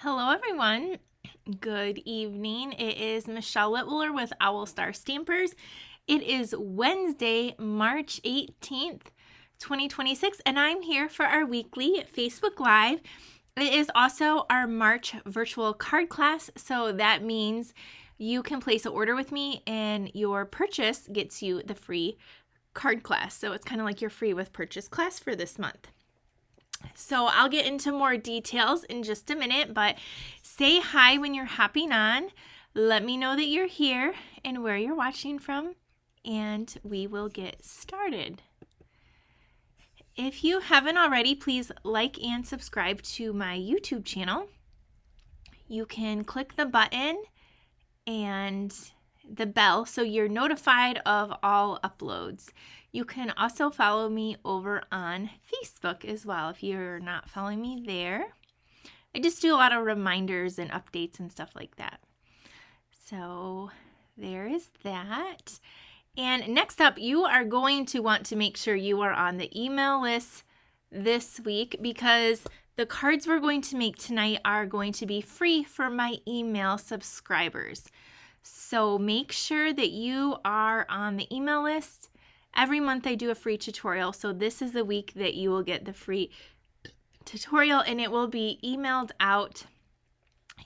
Hello everyone, good evening. It is Michelle Litwiller with Owl Star Stampers. It is Wednesday, March 18th, 2026, and I'm here for our weekly Facebook Live. It is also our March virtual card class, so that means you can place an order with me and your purchase gets you the free card class. So it's kind of like your free with purchase class for this month. So I'll get into more details in just a minute, but say hi when you're hopping on. Let me know that you're here and where you're watching from, and we will get started. If you haven't already, please like and subscribe to my YouTube channel. You can click the button and the bell so you're notified of all uploads. You can also follow me over on Facebook as well if you're not following me there. I just do a lot of reminders and updates and stuff like that. So there is that. And next up, you are going to want to make sure you are on the email list this week because the cards we're going to make tonight are going to be free for my email subscribers. So make sure that you are on the email list. Every month I do a free tutorial, so this is the week that you will get the free tutorial, and it will be emailed out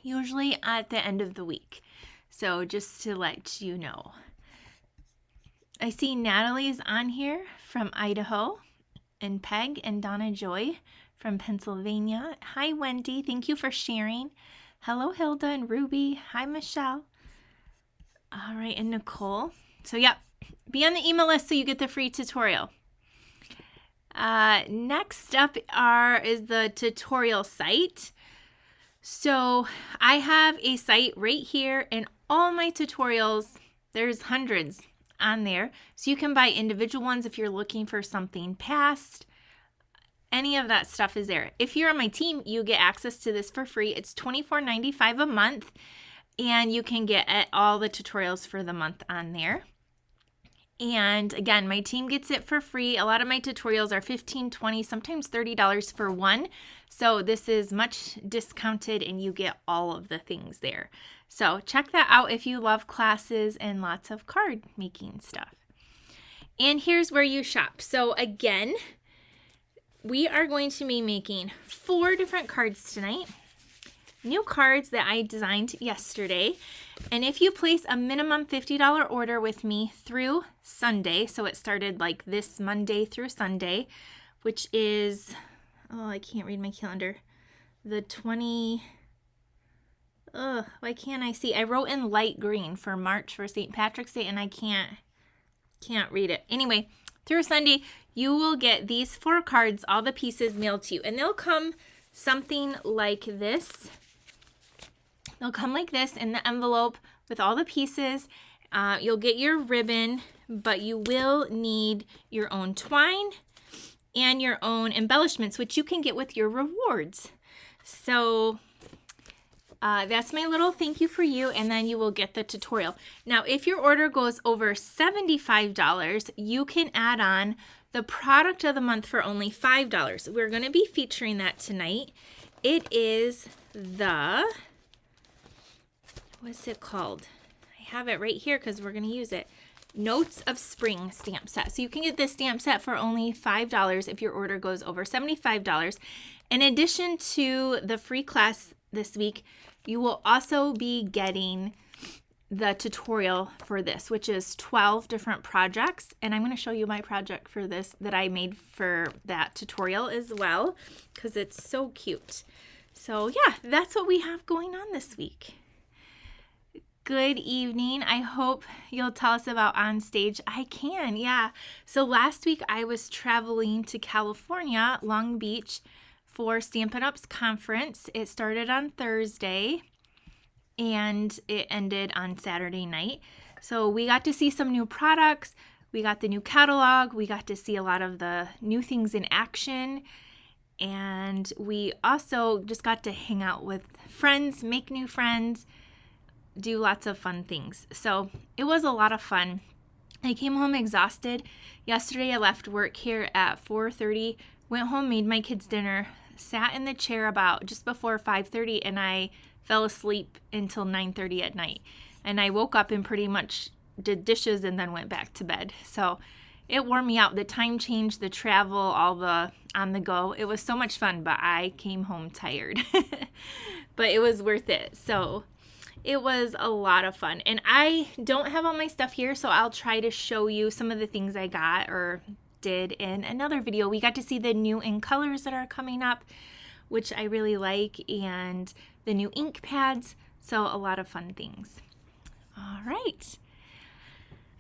usually at the end of the week. So just to let you know. I see Natalie's on here from Idaho, and Peg and Donna Joy from Pennsylvania. Hi, Wendy. Thank you for sharing. Hello, Hilda and Ruby. Hi, Michelle. All right, and Nicole. So, yep, be on the email list so you get the free tutorial. Next up is the tutorial site. So, I have a site right here, and all my tutorials, there's hundreds on there. So, you can buy individual ones if you're looking for something past. Any of that stuff is there. If you're on my team, you get access to this for free. It's $24.95 a month. And you can get all the tutorials for the month on there. And again, my team gets it for free. A lot of my tutorials are $15, $20, sometimes $30 for one. So this is much discounted and you get all of the things there. So check that out if you love classes and lots of card making stuff. And here's where you shop. So again, we are going to be making 4 different cards tonight. New cards that I designed yesterday. And if you place a minimum $50 order with me through Sunday, so it started like this Monday through Sunday, which is, I can't read my calendar, the 20, why can't I see? I wrote in light green for March for St. Patrick's Day and I can't read it. Anyway, through Sunday, you will get these 4 cards, all the pieces mailed to you, and they'll come something like this. They'll come like this in the envelope with all the pieces. You'll get your ribbon, but you will need your own twine and your own embellishments, which you can get with your rewards. So that's my little thank you for you, and then you will get the tutorial. Now, if your order goes over $75, you can add on the product of the month for only $5. We're going to be featuring that tonight. It is the... what's it called? I have it right here because we're going to use it. Notes of Spring stamp set. So you can get this stamp set for only $5 if your order goes over $75. In addition to the free class this week, you will also be getting the tutorial for this, which is 12 different projects. And I'm going to show you my project for this that I made for that tutorial as well because it's so cute. So yeah, that's what we have going on this week. Good evening. I hope you'll tell us about On Stage. I can, yeah. So last week I was traveling to California, Long Beach, for Stampin' Up's conference. It started on Thursday and it ended on Saturday night. So we got to see some new products. We got the new catalog. We got to see a lot of the new things in action. And we also just got to hang out with friends, make new friends, do lots of fun things. So it was a lot of fun. I came home exhausted. Yesterday I left work here at 4:30, went home, made my kids dinner, sat in the chair about just before 5:30 and I fell asleep until 9:30 at night. And I woke up and pretty much did dishes and then went back to bed. So it wore me out. The time change, the travel, all the on the go. It was so much fun, but I came home tired. But it was worth it. So it was a lot of fun. And I don't have all my stuff here, so I'll try to show you some of the things I got or did in another video. We got to see the new in colors that are coming up, which I really like, and the new ink pads. So a lot of fun things. All right.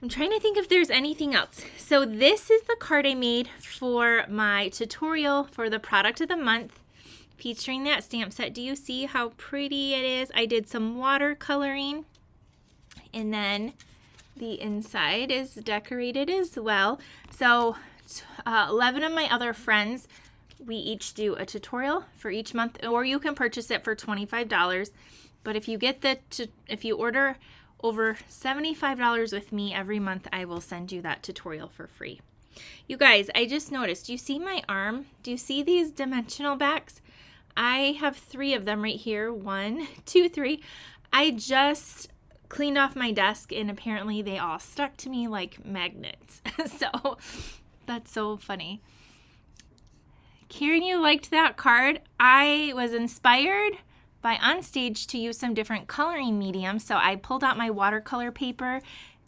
I'm trying to think if there's anything else. So this is the card I made for my tutorial for the product of the month, featuring that stamp set. Do you see how pretty it is? I did some watercoloring, and then the inside is decorated as well. So 11 of my other friends, we each do a tutorial for each month, or you can purchase it for $25. But if you get if you order over $75 with me every month, I will send you that tutorial for free. You guys, I just noticed, do you see my arm? Do you see these dimensional backs? I have 3 of them right here. 1, 2, 3. I just cleaned off my desk and apparently they all stuck to me like magnets. So that's so funny. Karen, you liked that card. I was inspired by Onstage to use some different coloring mediums. So I pulled out my watercolor paper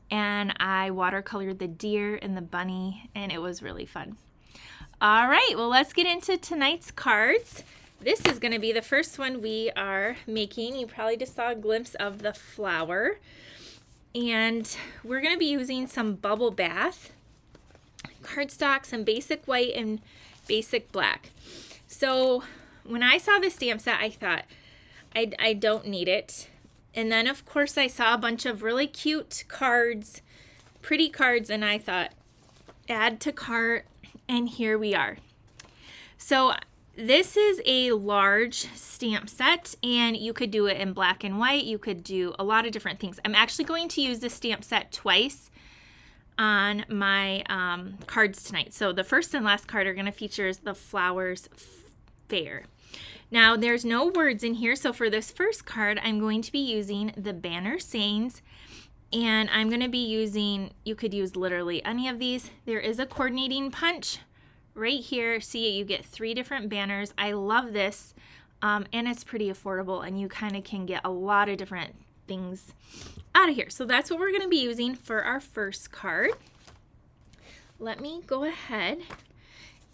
and I watercolored the deer and the bunny, and it was really fun. All right, well, let's get into tonight's cards. This is going to be the first one we are making. You probably just saw a glimpse of the flower. And we're going to be using some bubble bath cardstock, some basic white and basic black. So when I saw the stamp set, I thought, I don't need it. And then, of course, I saw a bunch of really cute cards, pretty cards, and I thought, add to cart, and here we are. So this is a large stamp set, and you could do it in black and white. You could do a lot of different things. I'm actually going to use this stamp set twice on my cards tonight. So the first and last card are going to feature the Flowers Fair. Now, there's no words in here, so for this first card, I'm going to be using the banner sayings, and I'm going to be using, you could use literally any of these. There is a coordinating punch right here. See, you get 3 different banners. I love this, and it's pretty affordable, and you kind of can get a lot of different things out of here. So that's what we're going to be using for our first card. Let me go ahead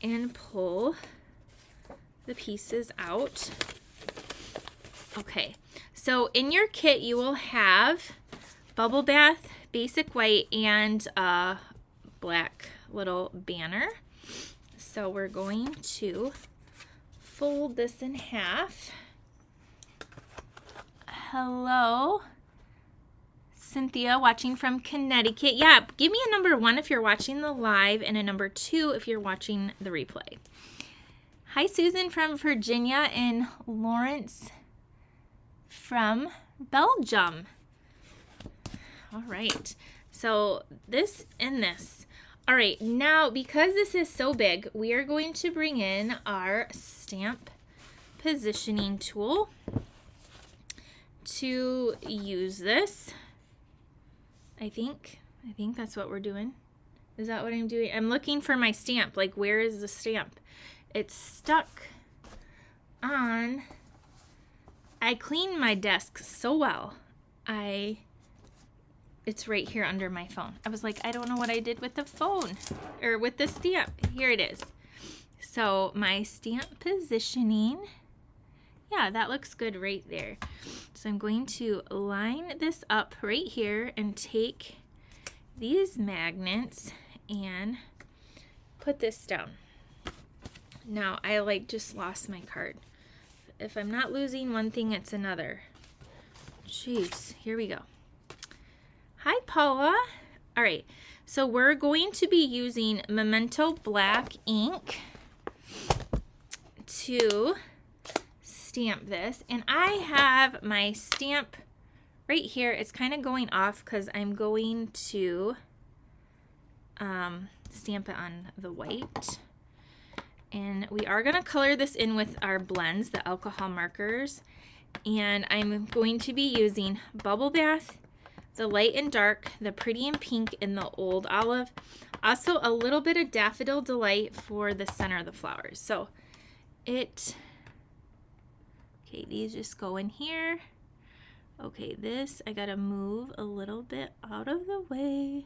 and pull the pieces out. Okay, so in your kit you will have bubble bath, basic white, and a black little banner. So we're going to fold this in half. Hello, Cynthia, watching from Connecticut. Yeah, give me a number 1 if you're watching the live, and a number 2 if you're watching the replay. Hi, Susan from Virginia, and Lawrence from Belgium. All right, so this and this. All right, now because this is so big, we are going to bring in our stamp positioning tool to use this. I think that's what we're doing. Is that what I'm doing? I'm looking for my stamp. Like, where is the stamp? It's stuck on. I cleaned my desk so well. It's right here under my phone. I was like, I don't know what I did with the phone or with the stamp. Here it is. So my stamp positioning, yeah, that looks good right there. So I'm going to line this up right here and take these magnets and put this down. Now, I just lost my card. If I'm not losing one thing, it's another. Jeez, here we go. Hi, Paula. All right, so we're going to be using Memento Black ink to stamp this. And I have my stamp right here. It's kind of going off because I'm going to stamp it on the white. And we are going to color this in with our blends, the alcohol markers. And I'm going to be using Bubble Bath, the light and dark, the pretty and pink, and the old olive. Also a little bit of Daffodil Delight for the center of the flowers. So okay, these just go in here. Okay, this I gotta move a little bit out of the way.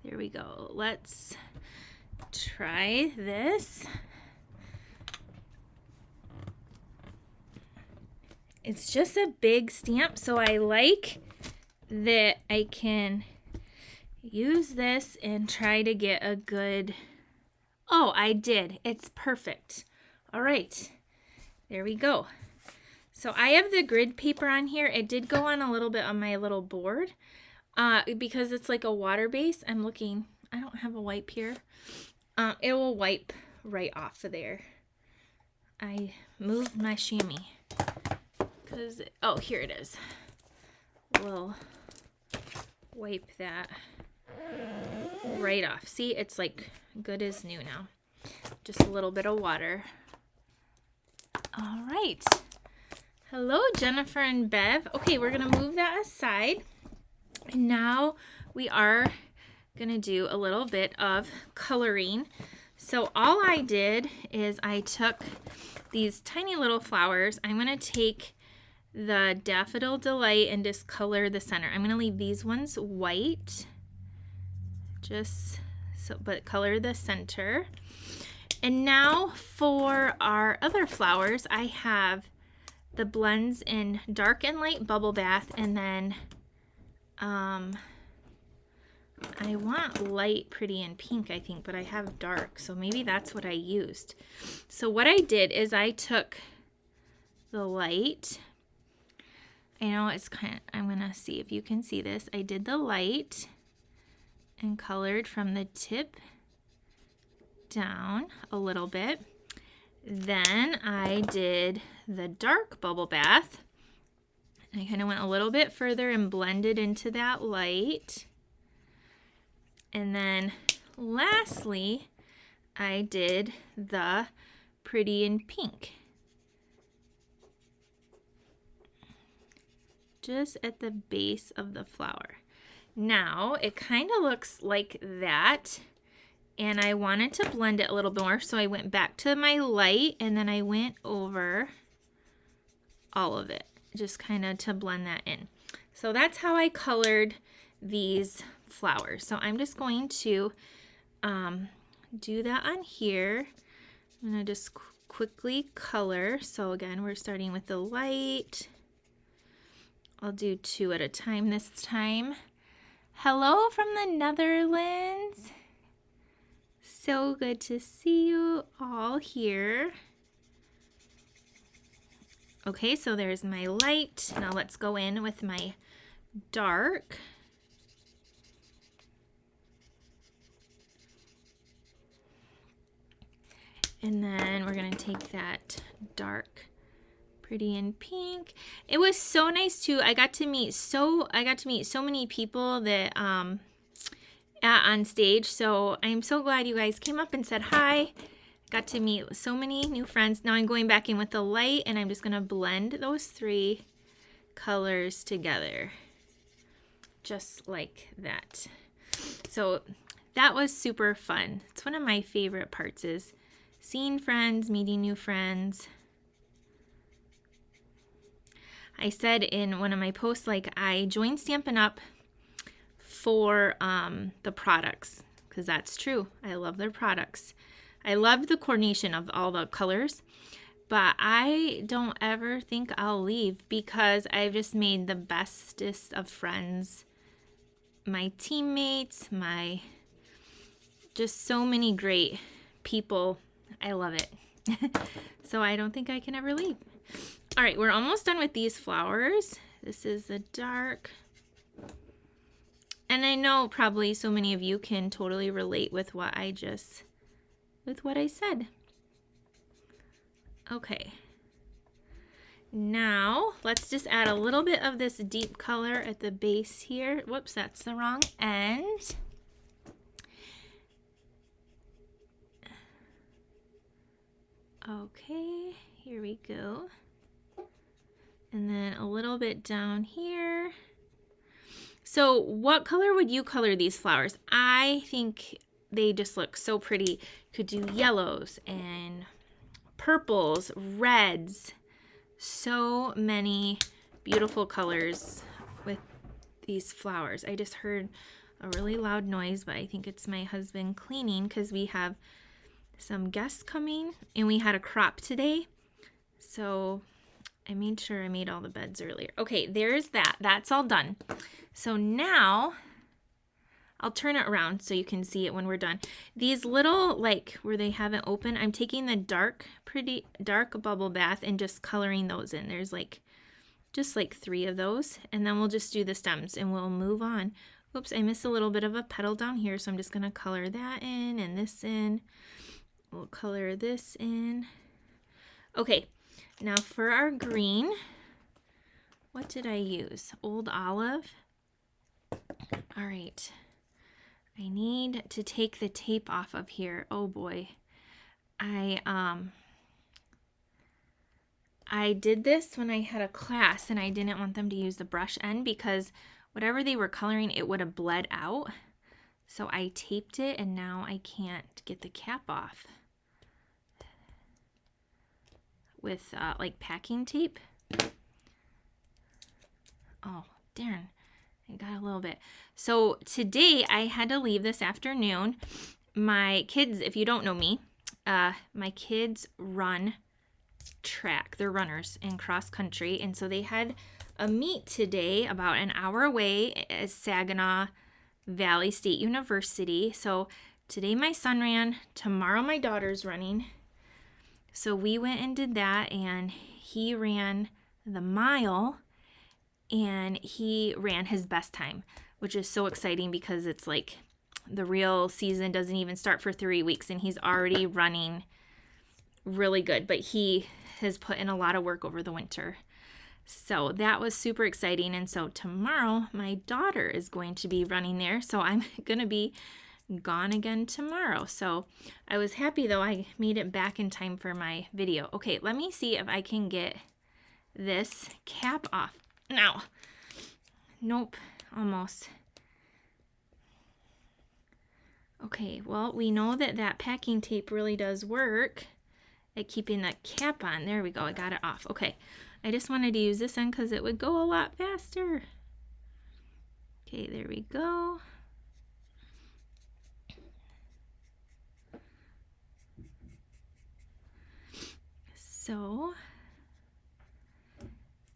There we go. Let's try this. It's just a big stamp, so I like that I can use this and try to get a good... Oh, I did. It's perfect. All right, there we go. So I have the grid paper on here. It did go on a little bit on my little board because it's like a water base. I'm looking, I don't have a wipe here. It will wipe right off of there. I moved my chamois because, oh, here it is. We'll wipe that right off. See, it's like good as new now. Just a little bit of water. All right. Hello, Jennifer and Bev. Okay, we're going to move that aside. And now we are going to do a little bit of coloring. So all I did is I took these tiny little flowers. I'm going to take the Daffodil Delight and just color the center. I'm going to leave these ones white. Just so, but color the center. And now for our other flowers, I have the blends in dark and light Bubble Bath, and then I want light, pretty, and pink, I think, but I have dark, so maybe that's what I used. So what I did is I took the light. I know it's kind of, I'm gonna see if you can see this. I did the light and colored from the tip down a little bit. Then I did the dark Bubble Bath. I kind of went a little bit further and blended into that light. And then lastly, I did the pretty in pink. Just at the base of the flower. Now it kind of looks like that. And I wanted to blend it a little more, so I went back to my light and then I went over all of it, just kind of to blend that in. So that's how I colored these flowers. So I'm just going to do that on here. I'm going to just quickly color. So again, we're starting with the light. I'll do 2 at a time this time. Hello from the Netherlands. So good to see you all here. Okay, so there's my light. Now let's go in with my dark. And then we're gonna take that dark pretty in pink. It was so nice too. I got to meet so many people that on stage. So I'm so glad you guys came up and said hi. Got to meet so many new friends. Now I'm going back in with the light and I'm just gonna blend those 3 colors together. Just like that. So that was super fun. It's one of my favorite parts is seeing friends, meeting new friends. I said in one of my posts, like, I joined Stampin' Up for the products, because that's true. I love their products. I love the coordination of all the colors, but I don't ever think I'll leave because I've just made the bestest of friends. My teammates, just so many great people. I love it. So I don't think I can ever leave. All right, we're almost done with these flowers. This is the dark. And I know probably so many of you can totally relate with what I said. Okay. Now let's just add a little bit of this deep color at the base here. Whoops, that's the wrong end. Okay, here we go. And then a little bit down here. So what color would you color these flowers? I think they just look so pretty. Could do yellows and purples, reds. So many beautiful colors with these flowers. I just heard a really loud noise, but I think it's my husband cleaning because we have some guests coming and we had a crop today. So I made sure I made all the beds earlier. Okay, there's that. That's all done. So now I'll turn it around so you can see it when we're done. These little, like where they haven't opened, I'm taking the pretty dark bubble bath and just coloring those in. There's just like 3 of those, and then we'll just do the stems and we'll move on. Oops, I missed a little bit of a petal down here, so I'm just gonna color that in and this in. We'll color this in. Okay, now for our green, what did I use? Old Olive. All right. I need to take the tape off of here. Oh boy. I did this when I had a class and I didn't want them to use the brush end because whatever they were coloring, it would have bled out. So I taped it and now I can't get the cap off with like packing tape. Oh, darn. I got a little bit. So today I had to leave this afternoon. My kids, if you don't know me, my kids run track. They're runners in cross country. And so they had a meet today about an hour away at Saginaw Valley State University. So today my son ran. Tomorrow my daughter's running. So we went and did that, and he ran the mile. And he ran his best time, which is so exciting because it's like the real season doesn't even start for 3 weeks and he's already running really good. But he has put in a lot of work over the winter. So that was super exciting. And so tomorrow my daughter is going to be running there. So I'm going to be gone again tomorrow. So I was happy though I made it back in time for my video. Okay, let me see if I can get this cap off. Now, nope, almost. Okay, well, we know that that packing tape really does work at keeping that cap on. There we go, I got it off. Okay, I just wanted to use this end because it would go a lot faster. Okay, there we go. So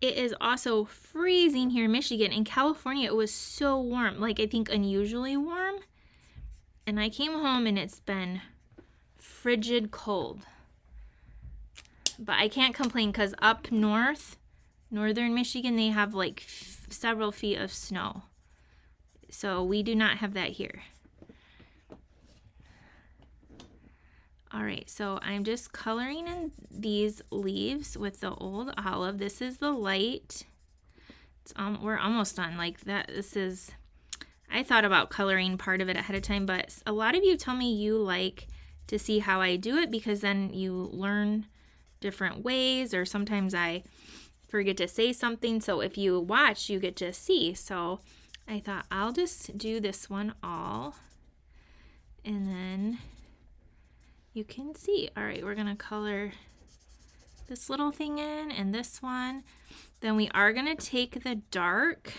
it is also freezing here in Michigan. In California, it was so warm, like I think unusually warm. And I came home and it's been frigid cold. But I can't complain because up north, northern Michigan, they have like several feet of snow. So we do not have that here. All right, so I'm just coloring in these leaves with the Old Olive. This is the light. We're almost done. Like that. This is. I thought about coloring part of it ahead of time, but a lot of you tell me you like to see how I do it because then you learn different ways, or sometimes I forget to say something. So if you watch, you get to see. So I thought I'll just do this one all, and then you can see. All right, we're gonna color this little thing in and this one. Then we are gonna take the dark.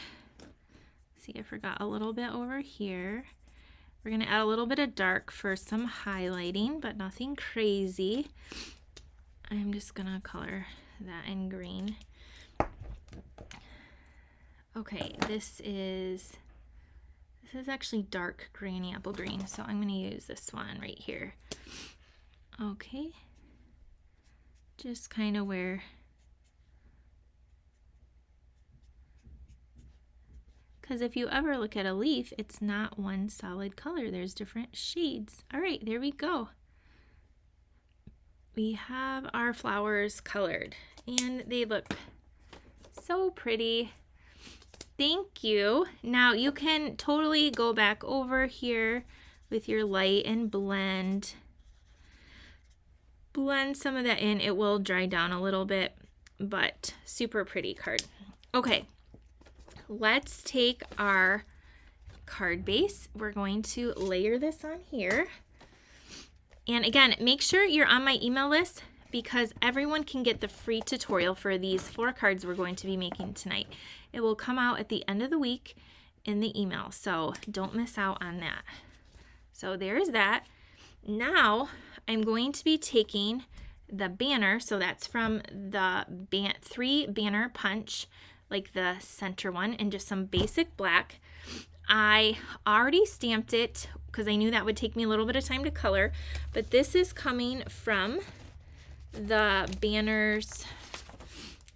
See, I forgot a little bit over here. We're gonna add a little bit of dark for some highlighting, but nothing crazy. I'm just gonna color that in green. Okay, this is actually dark granny apple green, so I'm gonna use this one right here. Okay, just kind of where, because if you ever look at a leaf, it's not one solid color. There's different shades. All right, there we go. we have our flowers colored and they look so pretty. Thank you. Now you can totally go back over here with your light and blend some of that in. It will dry down a little bit, but super pretty card. Okay, let's take our card base. We're going to layer this on here. And again, make sure you're on my email list because everyone can get the free tutorial for these 4 cards we're going to be making tonight. It will come out at the end of the week in the email, so don't miss out on that. So there's that. Now I'm going to be taking the banner, so that's from the 3 banner punch, like the center one, and just some basic black. I already stamped it because I knew that would take me a little bit of time to color, but this is coming from the banner's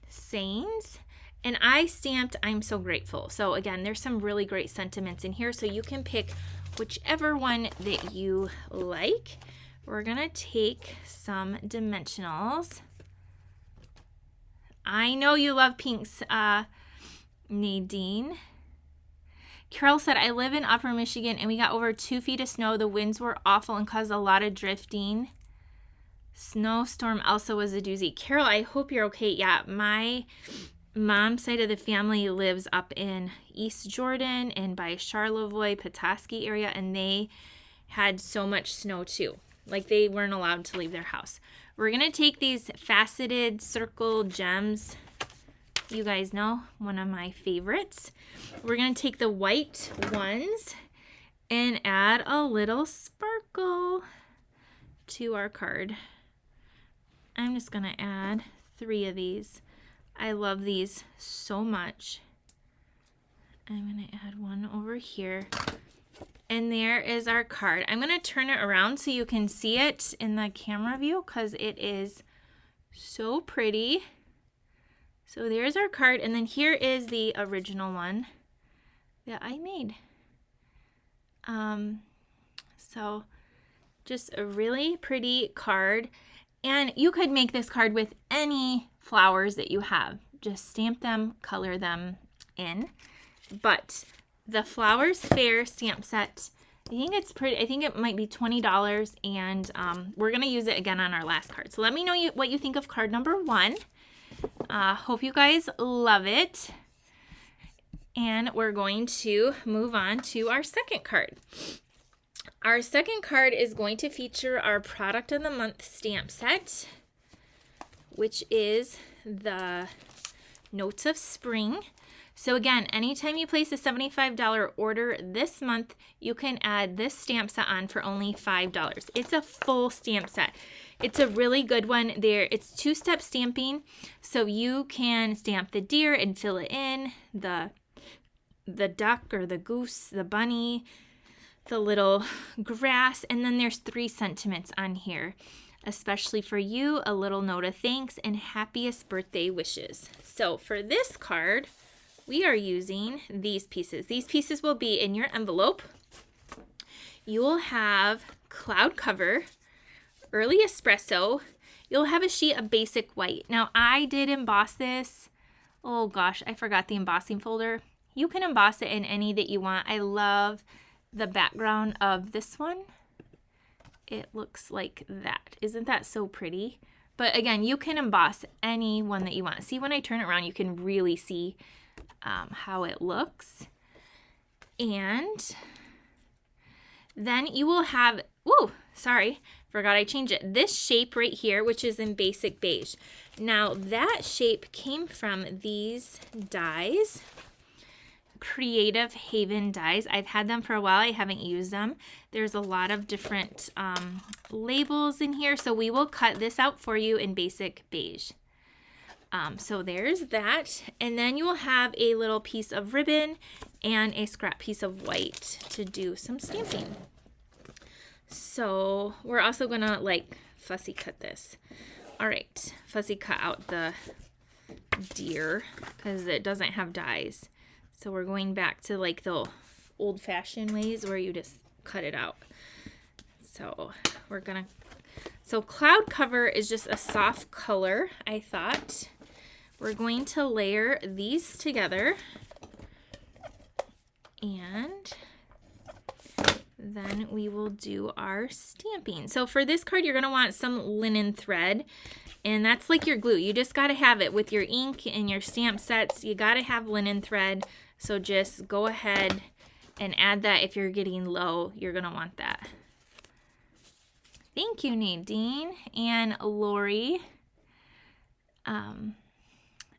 sayings, and I stamped "I'm so grateful." So again, there's some really great sentiments in here, so you can pick whichever one that you like. We're gonna take some dimensionals. I know you love pinks, Nadine. Carol said, I live in Upper Michigan and we got over 2 feet of snow. The winds were awful and caused a lot of drifting. Snowstorm also was a doozy. Carol, I hope you're okay. Yeah, my mom's side of the family lives up in East Jordan and by Charlevoix, Petoskey area, and they had so much snow too. Like they weren't allowed to leave their house. We're going to take these faceted circle gems. You guys know, one of my favorites. We're going to take the white ones and add a little sparkle to our card. I'm just going to add 3 of these. I love these so much. I'm going to add one over here. And there is our card. I'm going to turn it around so you can see it in the camera view because it is so pretty. So there's our card, and then here is the original one that I made. So just a really pretty card, and you could make this card with any flowers that you have. Just stamp them, color them in. But the Flowers Fair stamp set, I think it's pretty. I think it might be $20, and we're gonna use it again on our last card. So let me know what you think of card number 1. Hope you guys love it. And we're going to move on to our second card. Our second card is going to feature our Product of the Month stamp set, which is the Notes of Spring. So again, anytime you place a $75 order this month, you can add this stamp set on for only $5. It's a full stamp set. It's a really good one. It's 2-step stamping, so you can stamp the deer and fill it in, the duck or the goose, the bunny, the little grass, and then there's 3 sentiments on here. Especially for you, a little note of thanks and happiest birthday wishes. So for this card, we are using these pieces. These pieces will be in your envelope. You will have Cloud Cover, Early Espresso. You'll have a sheet of basic white. Now I did emboss this. Oh gosh, I forgot the embossing folder. You can emboss it in any that you want. I love the background of this one. It looks like that. Isn't that so pretty? But again, you can emboss any one that you want. See, when I turn it around, you can really see how it looks. And then you will have, forgot I changed it. This shape right here, which is in basic beige. Now that shape came from these dies, Creative Haven dies. I've had them for a while. I haven't used them. There's a lot of different labels in here, so we will cut this out for you in basic beige. So there's that, and then you will have a little piece of ribbon and a scrap piece of white to do some stamping. So we're also gonna like fussy cut this. All right, fussy cut out the deer because it doesn't have dies. So we're going back to like the old-fashioned ways where you just cut it out. So we're gonna So cloud cover is just a soft color, I thought. We're going to layer these together. And then we will do our stamping. So for this card, you're going to want some linen thread, and that's like your glue. You just got to have it with your ink and your stamp sets. You got to have linen thread. So just go ahead and add that. If you're getting low, you're going to want that. Thank you, Nadine and Lori.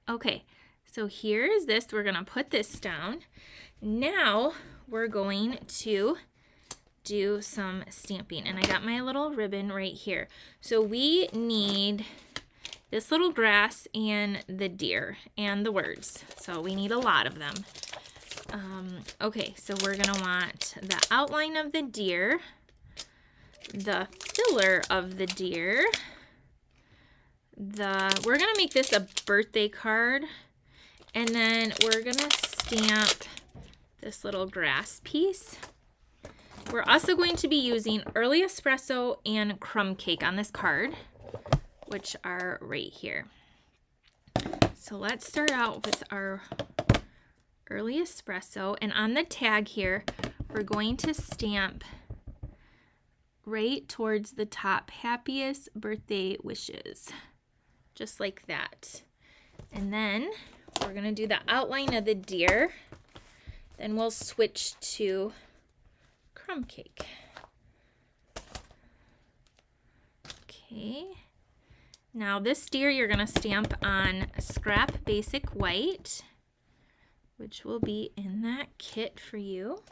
Okay, so here's this. We're going to put this down. Now we're going to do some stamping, and I got my little ribbon right here. So we need this little grass and the deer and the words. So we need a lot of them. Okay, so we're gonna want the outline of the deer, the filler of the deer, we're gonna make this a birthday card, and then we're gonna stamp this little grass piece. We're also going to be using early espresso and crumb cake on this card, which are right here. So let's start out with our early espresso, and on the tag here, we're going to stamp right towards the top, happiest birthday wishes, just like that. And then we're gonna do the outline of the deer, then we'll switch to crumb cake. Okay, now this deer you're gonna stamp on scrap basic white, which will be in that kit for you.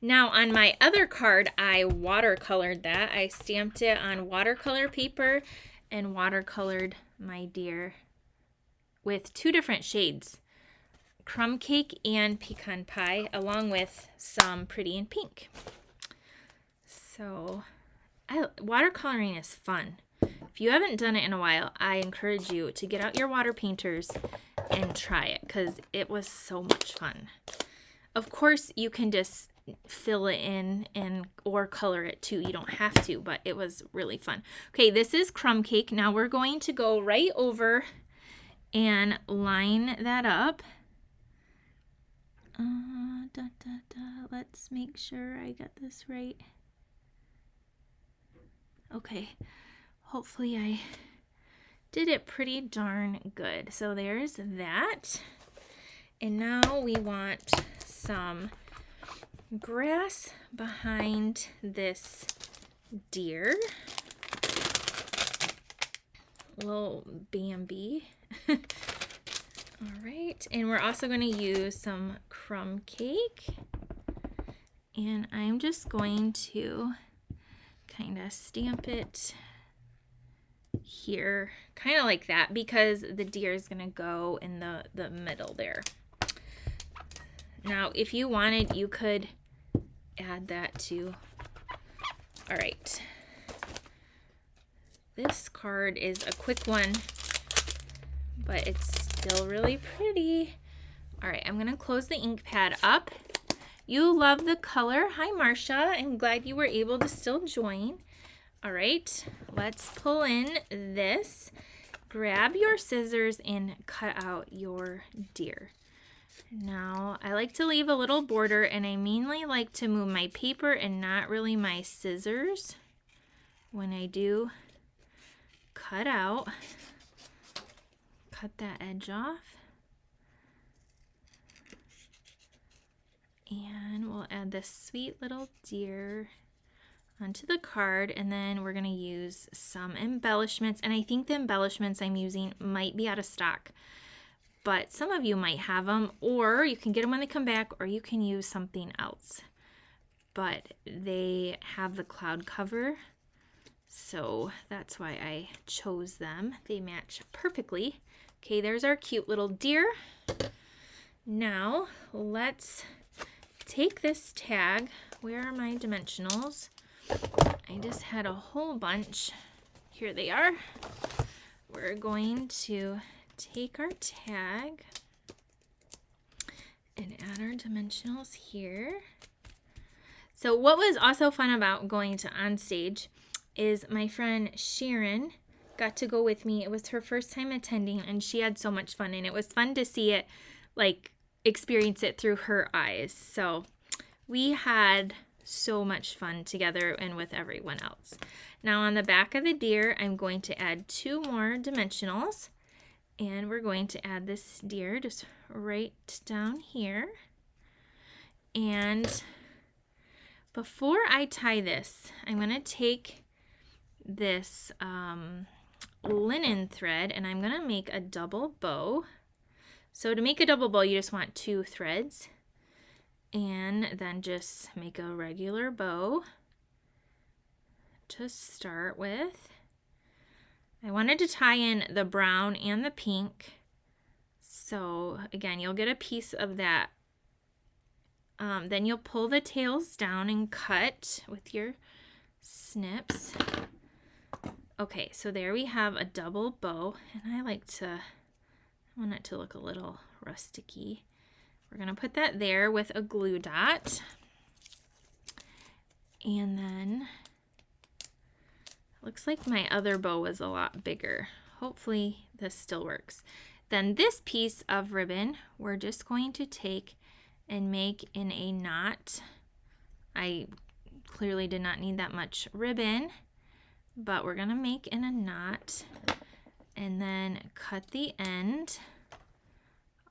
Now on my other card, I watercolored that. I stamped it on watercolor paper and watercolored my deer with two different shades, crumb cake and pecan pie, along with some pretty in pink. So watercoloring is fun. If you haven't done it in a while, I encourage you to get out your water painters and try it, because it was so much fun. Of course, you can just fill it in or color it too. You don't have to, but it was really fun. Okay, this is crumb cake. Now we're going to go right over and line that up. Let's make sure I got this right. Okay, hopefully I did it pretty darn good. So there's that. And now we want some grass behind this deer. Little Bambi. All right, and we're also going to use some crumb cake. And I'm just going to kind of stamp it here, kind of like that, because the deer is going to go in the middle there. Now, if you wanted, you could add that too. All right. This card is a quick one, but it's still really pretty. All right, I'm going to close the ink pad up. You love the color. Hi, Marcia. I'm glad you were able to still join. All right, let's pull in this. Grab your scissors and cut out your deer. Now, I like to leave a little border, and I mainly like to move my paper and not really my scissors when I do cut out. Cut that edge off. And we'll add this sweet little deer onto the card, and then we're going to use some embellishments. And I think the embellishments I'm using might be out of stock, but some of you might have them, or you can get them when they come back, or you can use something else. But they have the cloud cover, so that's why I chose them. They match perfectly. Okay, there's our cute little deer. Now let's take this tag. Where are my dimensionals? I just had a whole bunch. Here they are. We're going to take our tag and add our dimensionals here. So what was also fun about going to On Stage is my friend Sharon got to go with me. It was her first time attending, and she had so much fun, and it was fun to see it, like, experience it through her eyes. So we had so much fun together and with everyone else. Now on the back of the deer, I'm going to add 2 more dimensionals, and we're going to add this deer just right down here. And before I tie this, I'm going to take this linen thread, and I'm going to make a double bow. So to make a double bow, you just want 2 threads, and then just make a regular bow to start with. I wanted to tie in the brown and the pink. So again, you'll get a piece of that. Then you'll pull the tails down and cut with your snips. Okay, so there we have a double bow, and I want it to look a little rusticy. We're going to put that there with a glue dot. And then, looks like my other bow was a lot bigger. Hopefully this still works. Then this piece of ribbon, we're just going to take and make in a knot. I clearly did not need that much ribbon, but we're going to make in a knot and then cut the end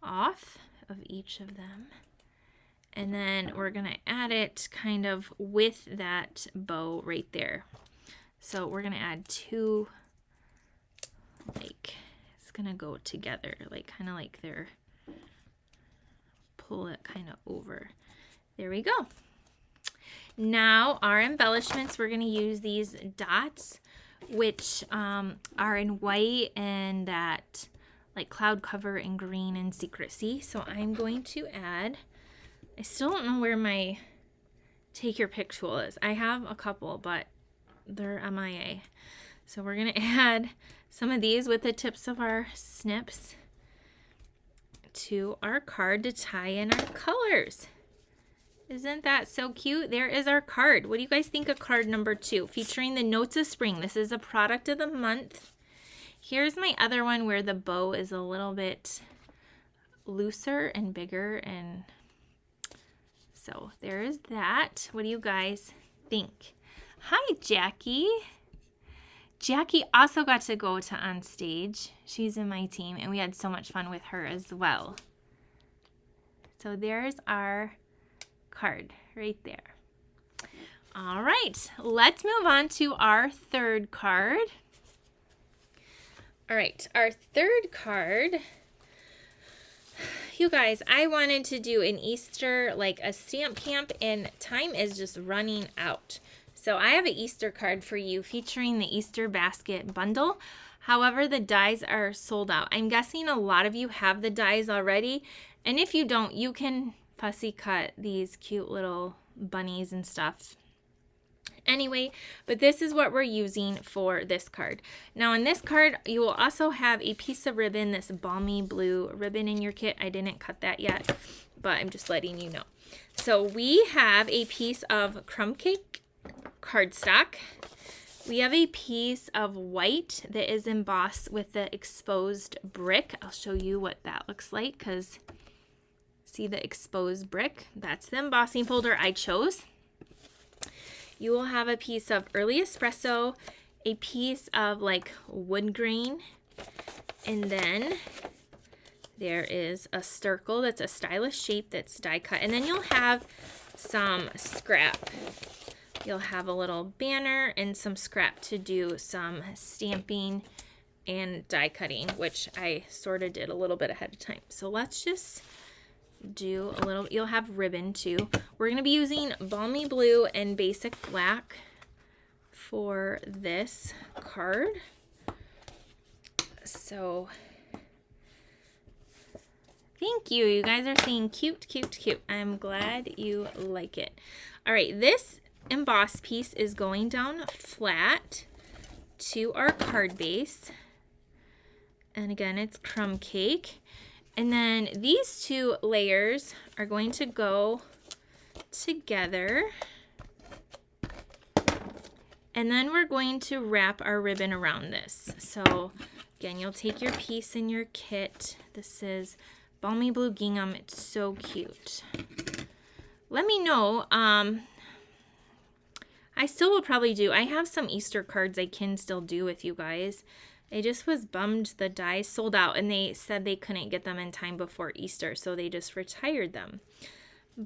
off of each of them, and then we're gonna add it kind of with that bow right there. So we're gonna add 2, like, it's gonna go together, like kind of like they're, pull it kind of over. There we go. Now our embellishments, we're gonna use these dots, which are in white and that like cloud cover in green and secrecy. So I'm going to add, I still don't know where my take your pick tool is. I have a couple, but they're MIA. So we're gonna add some of these with the tips of our snips to our card to tie in our colors. Isn't that so cute? There is our card. What do you guys think of card number 2, featuring the Notes of Spring? This is a product of the month. Here's my other one where the bow is a little bit looser and bigger, and so there is that. What do you guys think? Hi, Jackie. Jackie also got to go to On Stage. She's in my team, and we had so much fun with her as well. So there's our card right there. All right, let's move on to our third card. All right, our third card, you guys, I wanted to do an Easter, like a stamp camp, and time is just running out. So I have an Easter card for you featuring the Easter basket bundle. However, the dies are sold out. I'm guessing a lot of you have the dies already, and if you don't, you can fussy cut these cute little bunnies and stuff. Anyway, but this is what we're using for this card. Now on this card, you will also have a piece of ribbon, this balmy blue ribbon in your kit. I didn't cut that yet, but I'm just letting you know. So we have a piece of crumb cake cardstock. We have a piece of white that is embossed with the exposed brick. I'll show you what that looks like, because see the exposed brick? That's the embossing folder I chose. You will have a piece of early espresso, a piece of like wood grain, and then there is a circle that's a stylish shape that's die cut, and then you'll have some scrap. You'll have a little banner and some scrap to do some stamping and die cutting, which I sort of did a little bit ahead of time. So let's just do a little, you'll have ribbon too. We're going to be using balmy blue and basic black for this card. So thank you. You guys are saying cute, cute, cute. I'm glad you like it. All right, this emboss piece is going down flat to our card base. And again, it's crumb cake. And then these 2 layers are going to go together. And then we're going to wrap our ribbon around this. So again, you'll take your piece in your kit. This is Balmy Blue Gingham. It's so cute. Let me know. I still will probably do. I have some Easter cards I can still do with you guys. I just was bummed the dies sold out, and they said they couldn't get them in time before Easter, so they just retired them.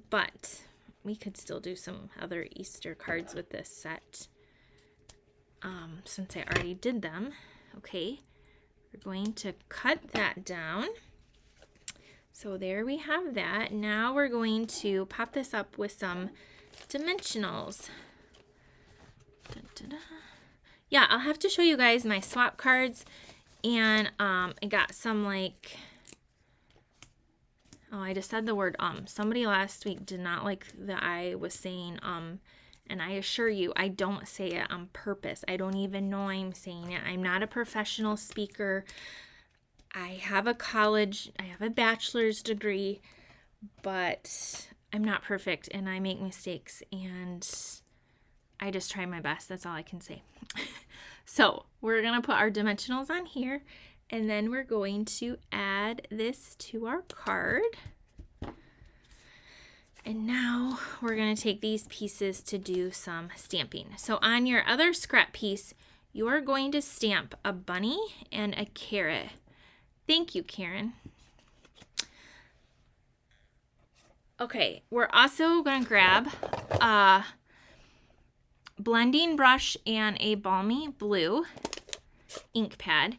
But we could still do some other Easter cards with this set. Since I already did them. Okay, we're going to cut that down. So there we have that. Now we're going to pop this up with some dimensionals. Dun, dun, dun. Yeah, I'll have to show you guys my swap cards. And I got some like, oh, I just said the word Somebody last week did not like that I was saying and I assure you, I don't say it on purpose. I don't even know I'm saying it. I'm not a professional speaker. I have a bachelor's degree, but I'm not perfect and I make mistakes and I just try my best. That's all I can say. So we're going to put our dimensionals on here and then we're going to add this to our card. And now we're going to take these pieces to do some stamping. So on your other scrap piece, you're going to stamp a bunny and a carrot. Thank you, Karen. Okay, we're also going to grab a blending brush and a Balmy Blue ink pad.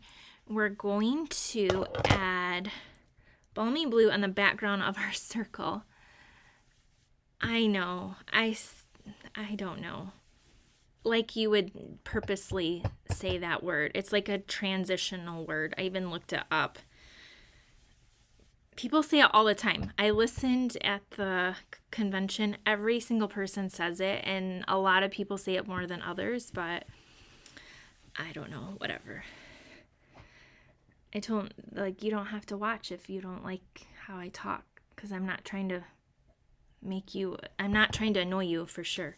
We're going to add Balmy Blue on the background of our circle. I know, I don't know. Like you would purposely say that word. It's like a transitional word. I even looked it up. People say it all the time. I listened at the convention. Every single person says it, and a lot of people say it more than others, but I don't know, whatever. I told, like, you don't have to watch if you don't like how I talk, because I'm not trying to annoy you for sure.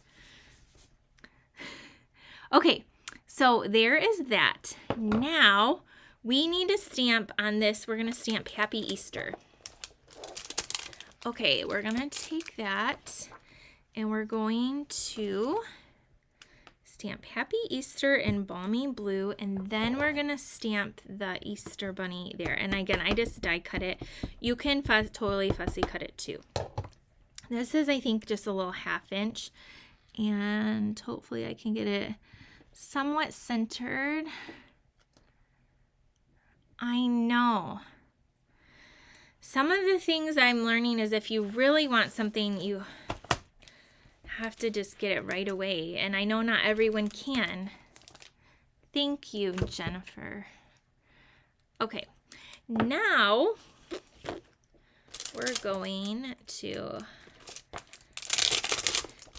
Okay, so there is that. Now we need to stamp on this. We're going to stamp Happy Easter. Okay, we're going to take that and we're going to stamp Happy Easter in Balmy Blue, and then we're going to stamp the Easter bunny there. And again, I just die cut it. You can totally fussy cut it too. This is, I think, just a little 1/2 inch, and hopefully I can get it somewhat centered. I know. Some of the things I'm learning is if you really want something, you have to just get it right away, and I know not everyone can. Thank you, Jennifer. Okay, now we're going to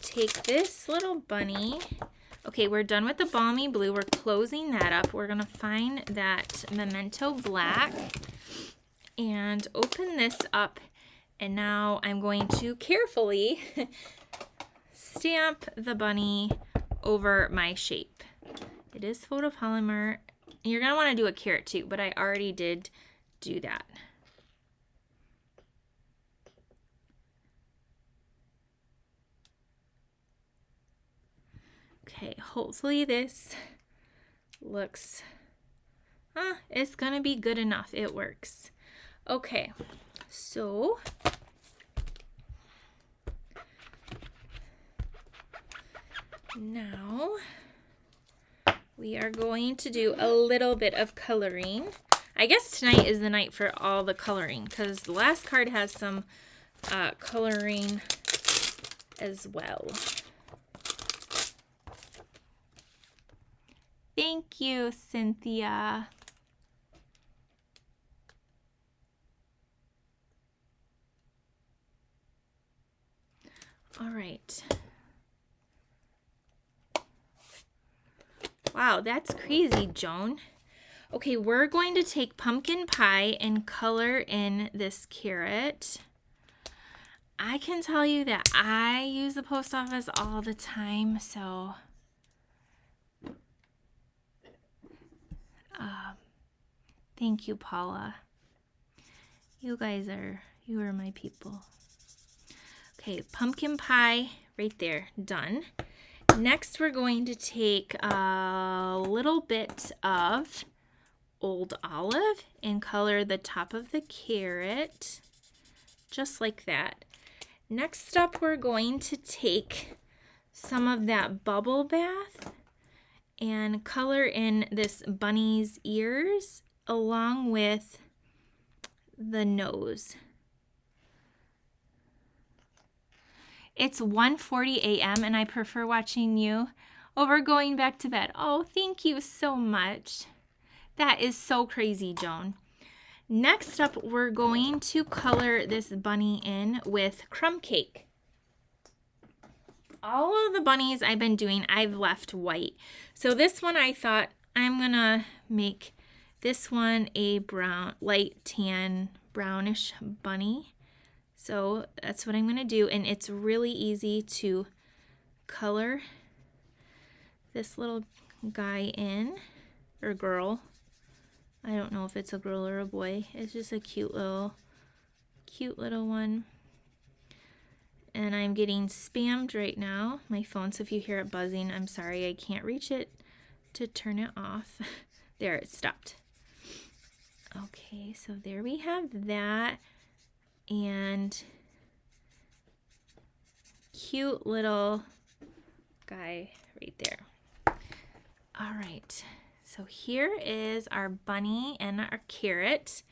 take this little bunny. Okay, we're done with the Balmy Blue. We're closing that up. We're going to find that Memento Black and open this up. And now I'm going to carefully stamp the bunny over my shape. It is photopolymer. You're going to want to do a carrot too, but I already did do that. Okay, hopefully this looks, it's gonna be good enough. It works. Okay, so now we are going to do a little bit of coloring. I guess tonight is the night for all the coloring because the last card has some coloring as well. Thank you, Cynthia. All right. Wow, that's crazy, Joan. Okay, we're going to take pumpkin pie and color in this carrot. I can tell you that I use the post office all the time, so Thank you, Paula. You are my people. Okay, pumpkin pie right there, done. Next, we're going to take a little bit of Old Olive and color the top of the carrot, just like that. Next up, we're going to take some of that bubble bath and color in this bunny's ears along with the nose. It's 1:40 a.m. and I prefer watching you over going back to bed. Oh, thank you so much. That is so crazy, Joan. Next up, we're going to color this bunny in with crumb cake. All of the bunnies I've been doing, I've left white. So this one, I thought I'm gonna make this one a brown, light tan, brownish bunny. So that's what I'm gonna do, and it's really easy to color this little guy in, or girl. I don't know if it's a girl or a boy. It's just a cute little one. And I'm getting spammed right now, my phone, so if you hear it buzzing, I'm sorry, I can't reach it to turn it off. There, it stopped. Okay, so there we have that. And cute little guy right there. All right, so here is our bunny and our carrot.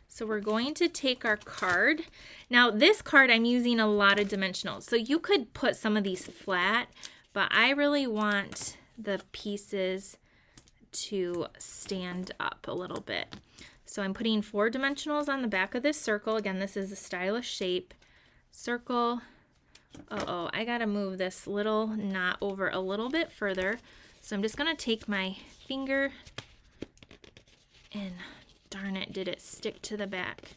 So we're going to take our card. Now this card, I'm using a lot of dimensionals. So you could put some of these flat, but I really want the pieces to stand up a little bit. So I'm putting 4 dimensionals on the back of this circle. Again, this is a stylish shape. Circle. Uh-oh, I gotta move this little knot over a little bit further. So I'm just gonna take my finger and darn it, did it stick to the back?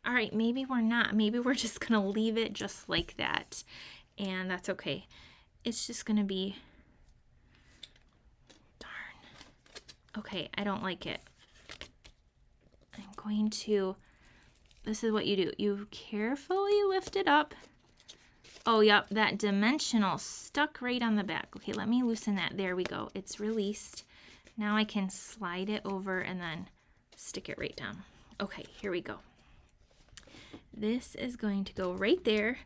All right, maybe we're not. Maybe we're just gonna leave it just like that. And that's okay. It's just gonna be, darn. Okay, I don't like it. I'm going to, this is what you do. You carefully lift it up. Oh, yep, that dimensional stuck right on the back. Okay, let me loosen that. There we go. It's released. Now I can slide it over and then stick it right down. Okay, here we go. This is going to go right there.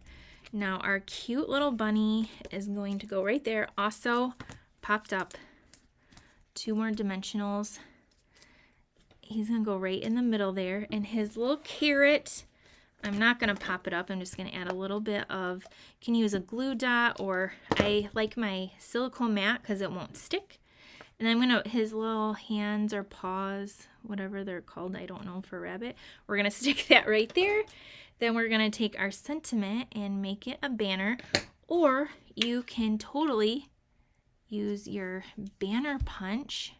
Now our cute little bunny is going to go right there. Also popped up 2 more dimensionals. He's gonna go right in the middle there, and his little carrot, I'm not gonna pop it up. I'm just gonna add a little bit of, you can use a glue dot, or I like my silicone mat because it won't stick. And I'm gonna, his little hands or paws, whatever they're called, I don't know, for a rabbit, we're gonna stick that right there. Then we're gonna take our sentiment and make it a banner, or you can totally use your banner punch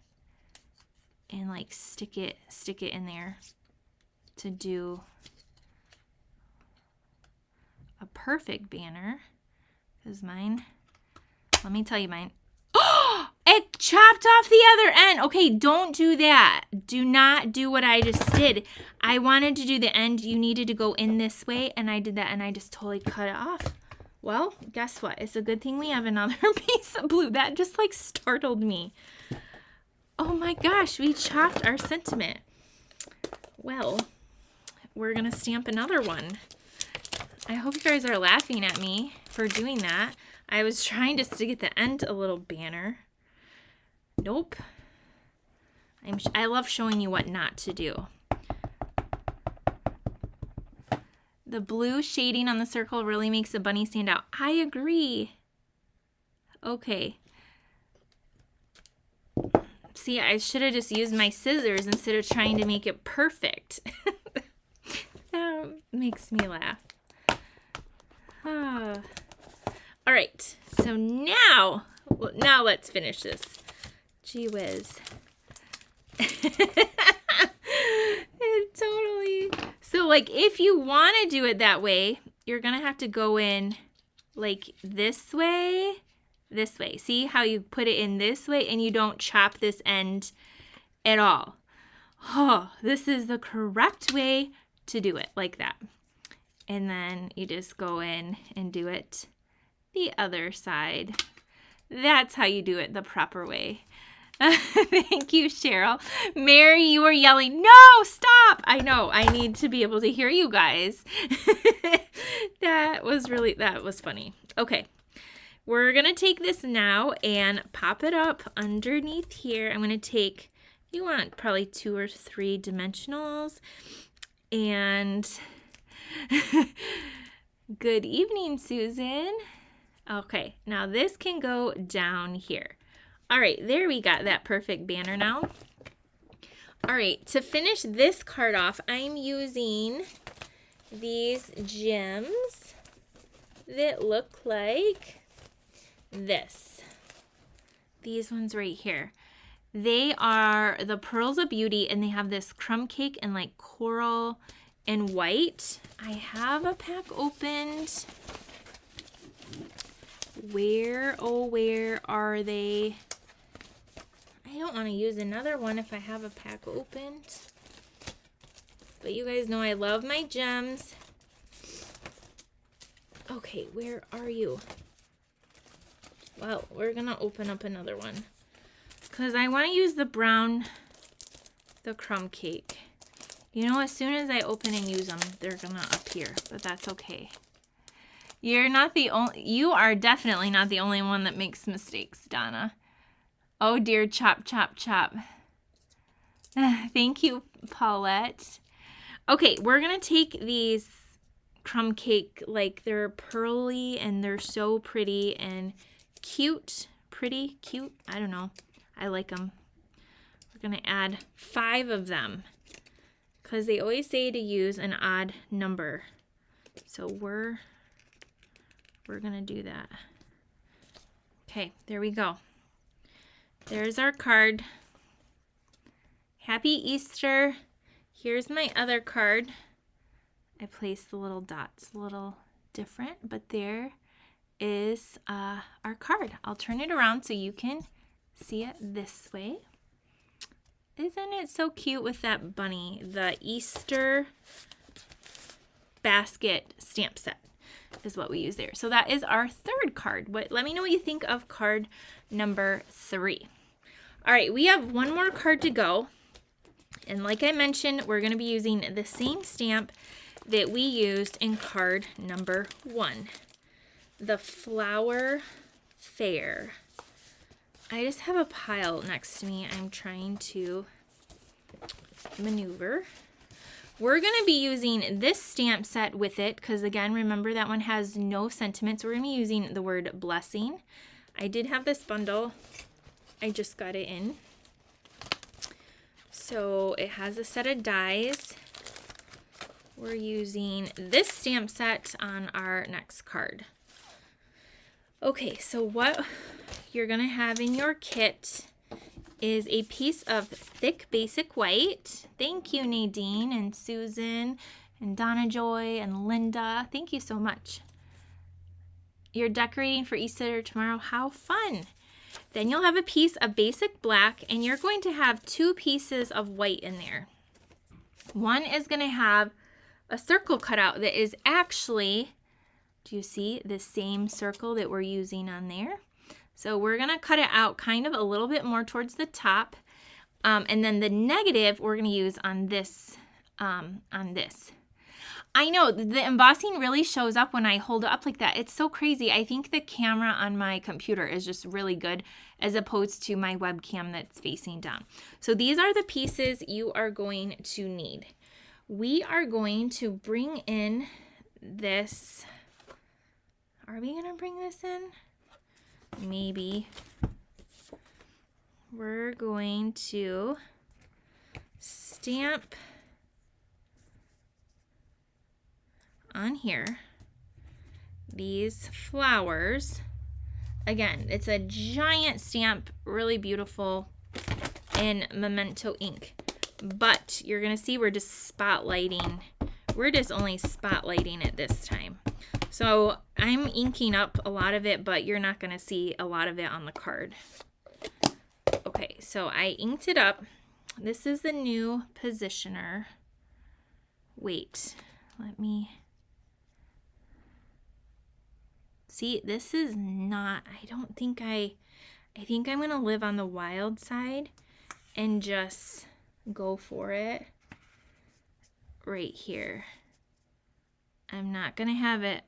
and like stick it in there to do a perfect banner. Because mine, let me tell you mine. Oh, it chopped off the other end. Okay, don't do that. Do not do what I just did. I wanted to do the end. You needed to go in this way, and I did that, and I just totally cut it off. Well, guess what? It's a good thing we have another piece of blue. That just like startled me. Oh my gosh, we chopped our sentiment. Well, we're gonna stamp another one. I hope you guys are laughing at me for doing that. I was trying to stick at the end a little banner. Nope. I love showing you what not to do. The blue shading on the circle really makes the bunny stand out. I agree. Okay. See, I should have just used my scissors instead of trying to make it perfect. That makes me laugh. All right, so now let's finish this. Gee whiz. It totally. So like if you want to do it that way, you're going to have to go in like this way. This way. See how you put it in this way and you don't chop this end at all. Oh, this is the correct way to do it, like that. And then you just go in and do it the other side. That's how you do it the proper way. Thank you, Cheryl. Mary, you were yelling, no, stop. I know, I need to be able to hear you guys. That was funny. Okay, we're gonna take this now and pop it up underneath here. I'm gonna take, you want probably 2 or 3 dimensionals. And good evening, Susan. Okay, now this can go down here. All right, there we got that perfect banner now. All right, to finish this card off, I'm using these gems that look like this. These ones right here. They are the Pearls of Beauty, and they have this crumb cake and like coral and white. I have a pack opened. Where, oh, where are they? I don't want to use another one if I have a pack opened. But you guys know I love my gems. Okay, where are you? Well, we're going to open up another one. Because I want to use the brown, the crumb cake. You know, as soon as I open and use them, they're going to appear. But that's okay. You are definitely not the only one that makes mistakes, Donna. Oh dear, chop, chop, chop. Thank you, Paulette. Okay, we're going to take these crumb cake, like they're pearly and they're so pretty and cute. Pretty, cute, I don't know. I like them. We're going to add 5 of them because they always say to use an odd number. So we're going to do that. Okay, there we go. There's our card. Happy Easter. Here's my other card. I placed the little dots a little different, but there is our card. I'll turn it around so you can see it this way. Isn't it so cute with that bunny? The Easter basket stamp set is what we use there. So that is our third card. Let me know what you think of card number 3. All right, we have one more card to go. And like I mentioned, we're going to be using the same stamp that we used in card number 1. The Flower Fair. I just have a pile next to me I'm trying to maneuver. We're going to be using this stamp set with it because, again, remember that one has no sentiments. We're going to be using the word blessing. I did have this bundle. I just got it in. So it has a set of dies. We're using this stamp set on our next card. Okay, so what you're going to have in your kit is a piece of thick basic white. Thank you, Nadine and Susan and Donna Joy and Linda. Thank you so much. You're decorating for Easter tomorrow. How fun. Then you'll have a piece of basic black, and you're going to have 2 pieces of white in there. One is going to have a circle cut out that is actually, do you see the same circle that we're using on there? So we're going to cut it out kind of a little bit more towards the top. And then the negative we're going to use on this. I know the embossing really shows up when I hold it up like that. It's so crazy. I think the camera on my computer is just really good as opposed to my webcam that's facing down. So these are the pieces you are going to need. We are going to bring in this. Are we going to bring this in? Maybe. We're going to stamp on here these flowers. Again, it's a giant stamp, really beautiful in Memento ink. But you're going to see we're just spotlighting. We're just only spotlighting it this time. So I'm inking up a lot of it, but you're not going to see a lot of it on the card. Okay, so I inked it up. this is the new positioner. Wait, let me see. This is not, I think I'm gonna live on the wild side and just go for it right here. I'm not gonna have it,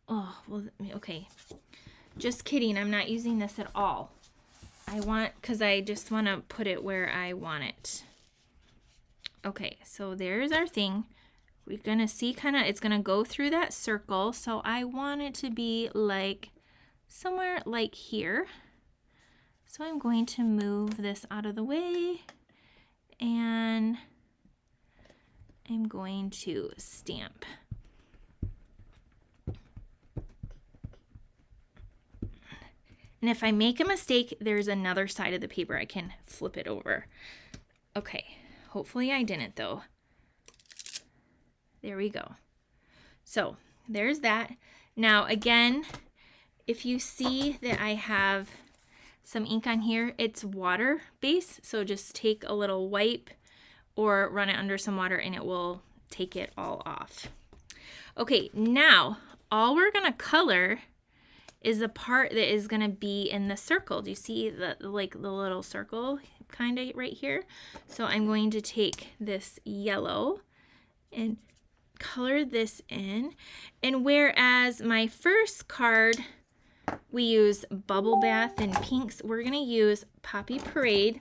oh, well, okay. Just kidding, I'm not using this at all. Because I just want to put it where I want it. Okay, so there's our thing. We're going to see it's going to go through that circle. So I want it to be like somewhere like here. So I'm going to move this out of the way. And I'm going to stamp. And if I make a mistake, there's another side of the paper. I can flip it over. Okay, hopefully I didn't though. There we go. So there's that. Now again, if you see that I have some ink on here, it's water based. So just take a little wipe or run it under some water and it will take it all off. Okay, now all we're gonna color is the part that is going to be in the circle. Do you see the little circle kind of right here? So I'm going to take this yellow and color this in. And whereas my first card, we use Bubble Bath and pinks, we're going to use Poppy Parade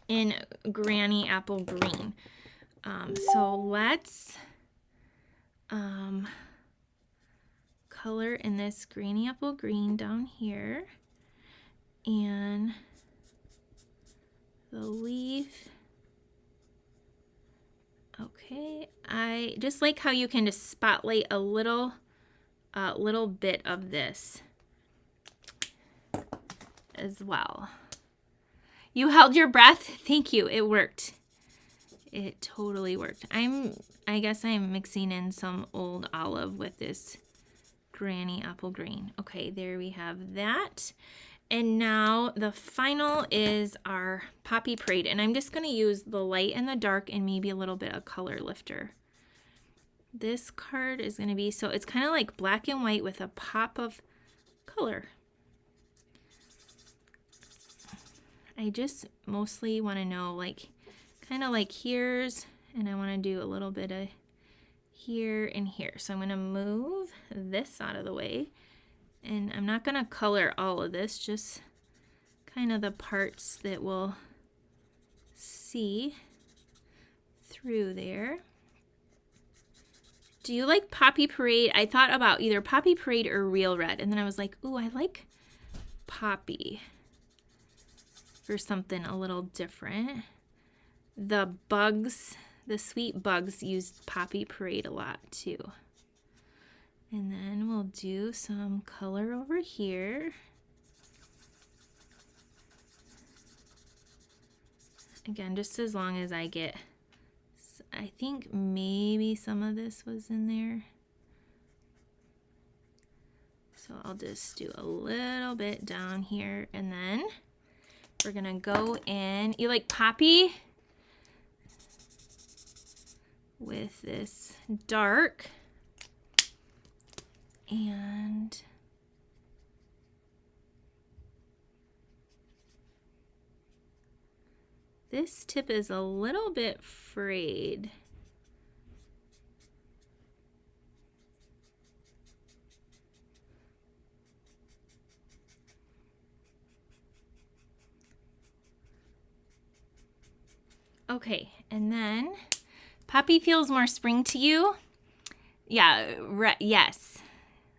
in Granny Apple Green. So let's color in this Granny Apple Green down here, and the leaf. Okay, I just like how you can just spotlight a little bit of this as well. You held your breath. Thank you. It worked. It totally worked. I guess I'm mixing in some old olive with this Granny Apple Green. Okay, there we have that. And now the final is our Poppy Parade. And I'm just going to use the light and the dark and maybe a little bit of color lifter. This card is going to be, so it's kind of like black and white with a pop of color. I just mostly want to know, like, kind of like here's, and I want to do a little bit of here and here. So I'm going to move this out of the way, and I'm not going to color all of this, just kind of the parts that we'll see through there. Do you like Poppy Parade? I thought about either Poppy Parade or Real Red, and then I was like, ooh, I like Poppy for something a little different. The bugs, the sweet bugs used Poppy Parade a lot too. And then we'll do some color over here. Again, just as long as I get, I think maybe some of this was in there. So I'll just do a little bit down here, and then we're gonna go in. You like Poppy? With this dark, and this tip is a little bit frayed. Okay, and then Poppy feels more spring to you? Yeah, yes,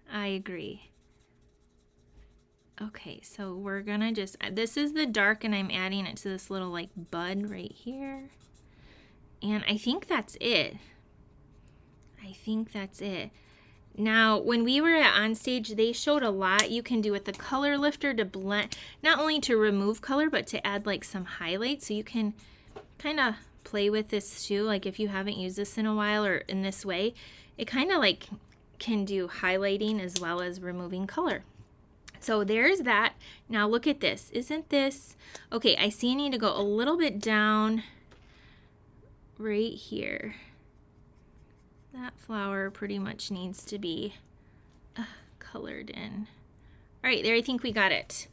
I agree. Okay, so we're gonna just, this is the dark, and I'm adding it to this little like bud right here. And I think that's it. I think that's it. Now, when we were at Onstage, they showed a lot you can do with the color lifter to blend, not only to remove color, but to add like some highlights. So you can kind of play with this too. Like if you haven't used this in a while or in this way, it kind of like can do highlighting as well as removing color. So there's that. Now look at this. Isn't this, okay, I see I need to go a little bit down right here. That flower pretty much needs to be colored in. All right, there, I think we got it.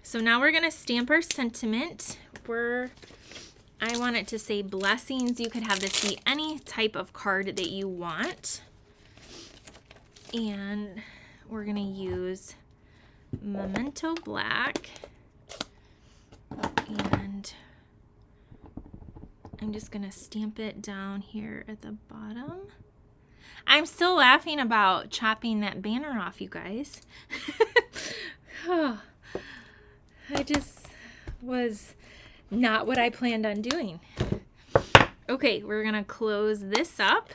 So now we're gonna stamp our sentiment. I want it to say blessings. You could have this be any type of card that you want. And we're gonna use Memento Black. And I'm just gonna stamp it down here at the bottom. I'm still laughing about chopping that banner off, you guys. Oh, I just was not what I planned on doing. Okay, we're gonna close this up.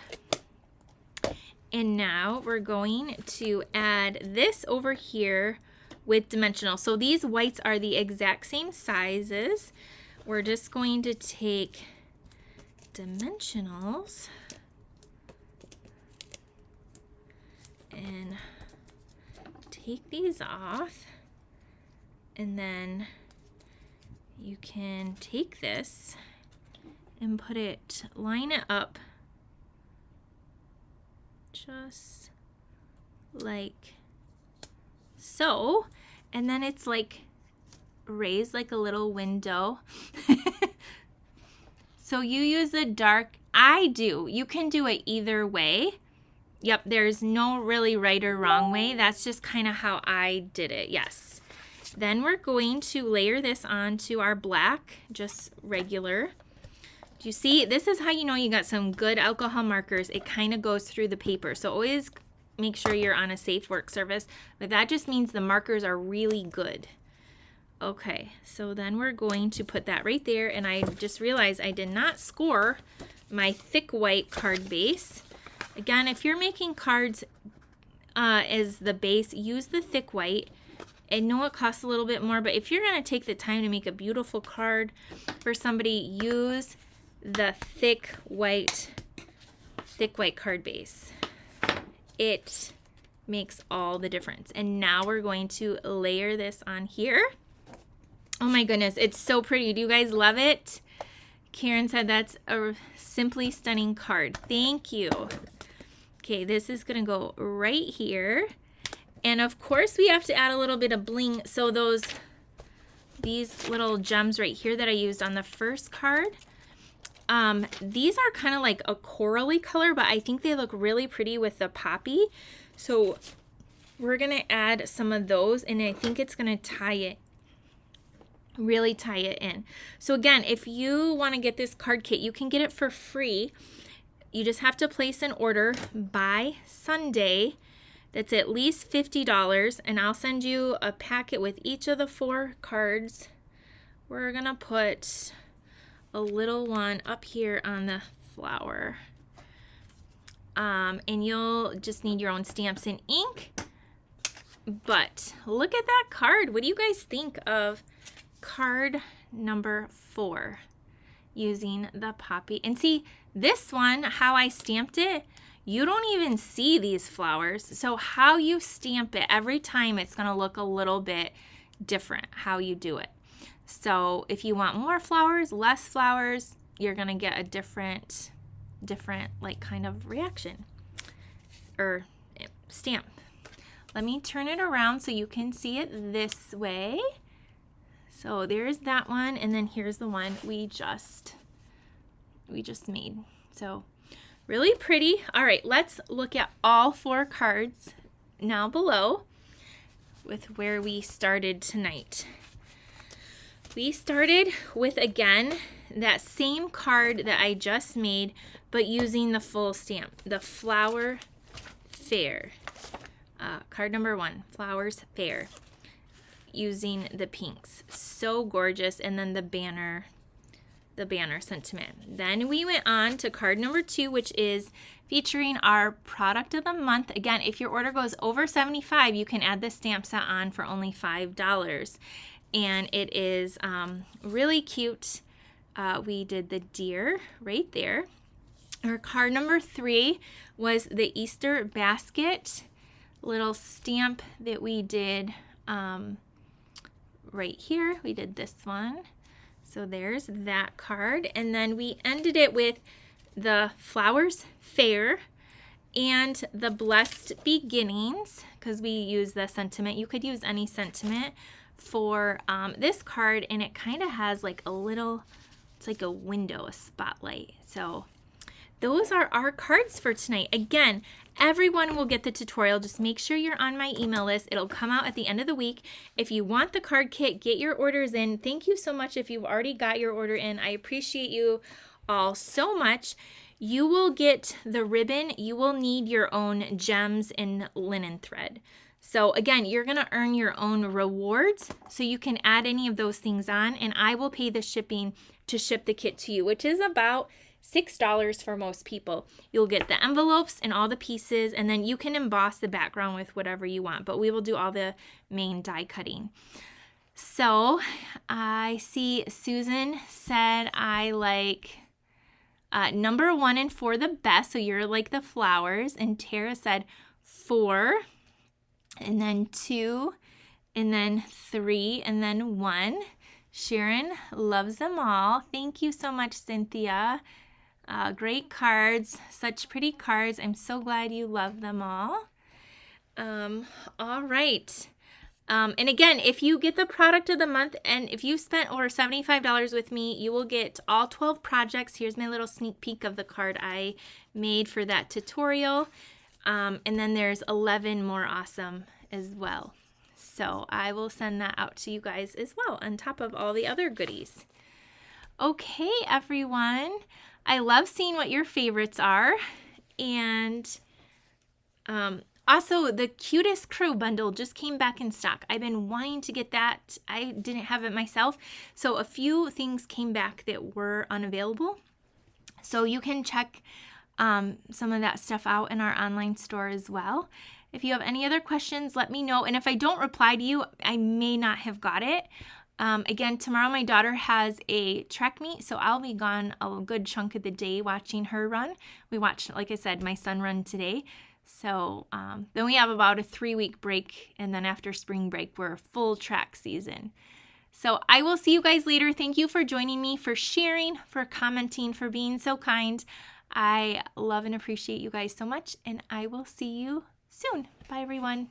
And now we're going to add this over here with dimensional. So these whites are the exact same sizes. We're just going to take dimensionals and take these off, and then you can take this and line it up just like so, and then it's like raised like a little window. So you use the dark, I do. You can do it either way. Yep, there's no really right or wrong way. That's just kind of how I did it, yes. Then we're going to layer this onto our black, just regular. Do you see? This is how you know you got some good alcohol markers. It kind of goes through the paper. So always make sure you're on a safe work surface. But that just means the markers are really good. Okay, so then we're going to put that right there. And I just realized I did not score my thick white card base. Again, if you're making cards as the base, use the thick white. I know it costs a little bit more, but if you're going to take the time to make a beautiful card for somebody, use the thick white card base. It makes all the difference. And now we're going to layer this on here. Oh my goodness, it's so pretty. Do you guys love it? Karen said that's a simply stunning card. Thank you. Okay, this is gonna go right here. And of course we have to add a little bit of bling. So these little gems right here that I used on the first card, these are kind of like a corally color, but I think they look really pretty with the poppy. So we're gonna add some of those, and I think it's gonna really tie it in. So again, if you want to get this card kit, you can get it for free. You just have to place an order by Sunday that's at least $50, and I'll send you a packet with each of the 4 cards. We're gonna put a little one up here on the flower, and you'll just need your own stamps and ink. But look at that card. What do you guys think of card number 4 using the poppy? And see, this one, how I stamped it, you don't even see these flowers. So how you stamp it, every time it's going to look a little bit different how you do it. So if you want more flowers, less flowers, you're going to get a different like kind of reaction or stamp. Let me turn it around so you can see it this way. So there's that one, and then here's the one we just made. So really pretty. All right, let's look at all 4 cards now below with where we started tonight. We started with, again, that same card that I just made, but using the full stamp, the Flower Fair. Card number 1, Flowers Fair, using the pinks. So gorgeous. And then the banner sentiment. Then we went on to card number 2, which is featuring our product of the month. Again, if your order goes over $75, you can add the stamp set on for only $5. And it is really cute. We did the deer right there. Our card number 3 was the Easter basket little stamp that we did right here. We did this one. So there's that card. And then we ended it with the Flowers Fair and the Blessed Beginnings, because we use the sentiment. You could use any sentiment for this card, and it kind of has like a little, it's like a window, a spotlight. So those are our cards for tonight. Again, everyone will get the tutorial. Just make sure you're on my email list. It'll come out at the end of the week. If you want the card kit, get your orders in. Thank you so much if you've already got your order in. I appreciate you all so much. You will get the ribbon. You will need your own gems and linen thread. So again, you're going to earn your own rewards, so you can add any of those things on, and I will pay the shipping to ship the kit to you, which is about $6 for most people. You'll get the envelopes and all the pieces, and then you can emboss the background with whatever you want, but we will do all the main die cutting. So I see Susan said I like number 1 and 4 the best, so you're like the flowers, and Tara said 4, and then 2, and then 3, and then 1. Sharon loves them all. Thank you so much, Cynthia. Great cards, such pretty cards. I'm so glad you love them all. All right. And again, if you get the product of the month, and if you spent over $75 with me, you will get all 12 projects. Here's my little sneak peek of the card I made for that tutorial. And then there's 11 more awesome as well. So I will send that out to you guys as well, on top of all the other goodies. Okay, everyone. I love seeing what your favorites are. And also, the Cutest Crew bundle just came back in stock. I've been wanting to get that. I didn't have it myself. So a few things came back that were unavailable. So you can check some of that stuff out in our online store as well. If you have any other questions, let me know. And if I don't reply to you, I may not have got it. Again, tomorrow my daughter has a track meet, so I'll be gone a good chunk of the day watching her run. We watched, like I said, my son run today. So then we have about a 3-week break, and then after spring break, we're full track season. So I will see you guys later. Thank you for joining me, for sharing, for commenting, for being so kind. I love and appreciate you guys so much, and I will see you soon. Bye, everyone.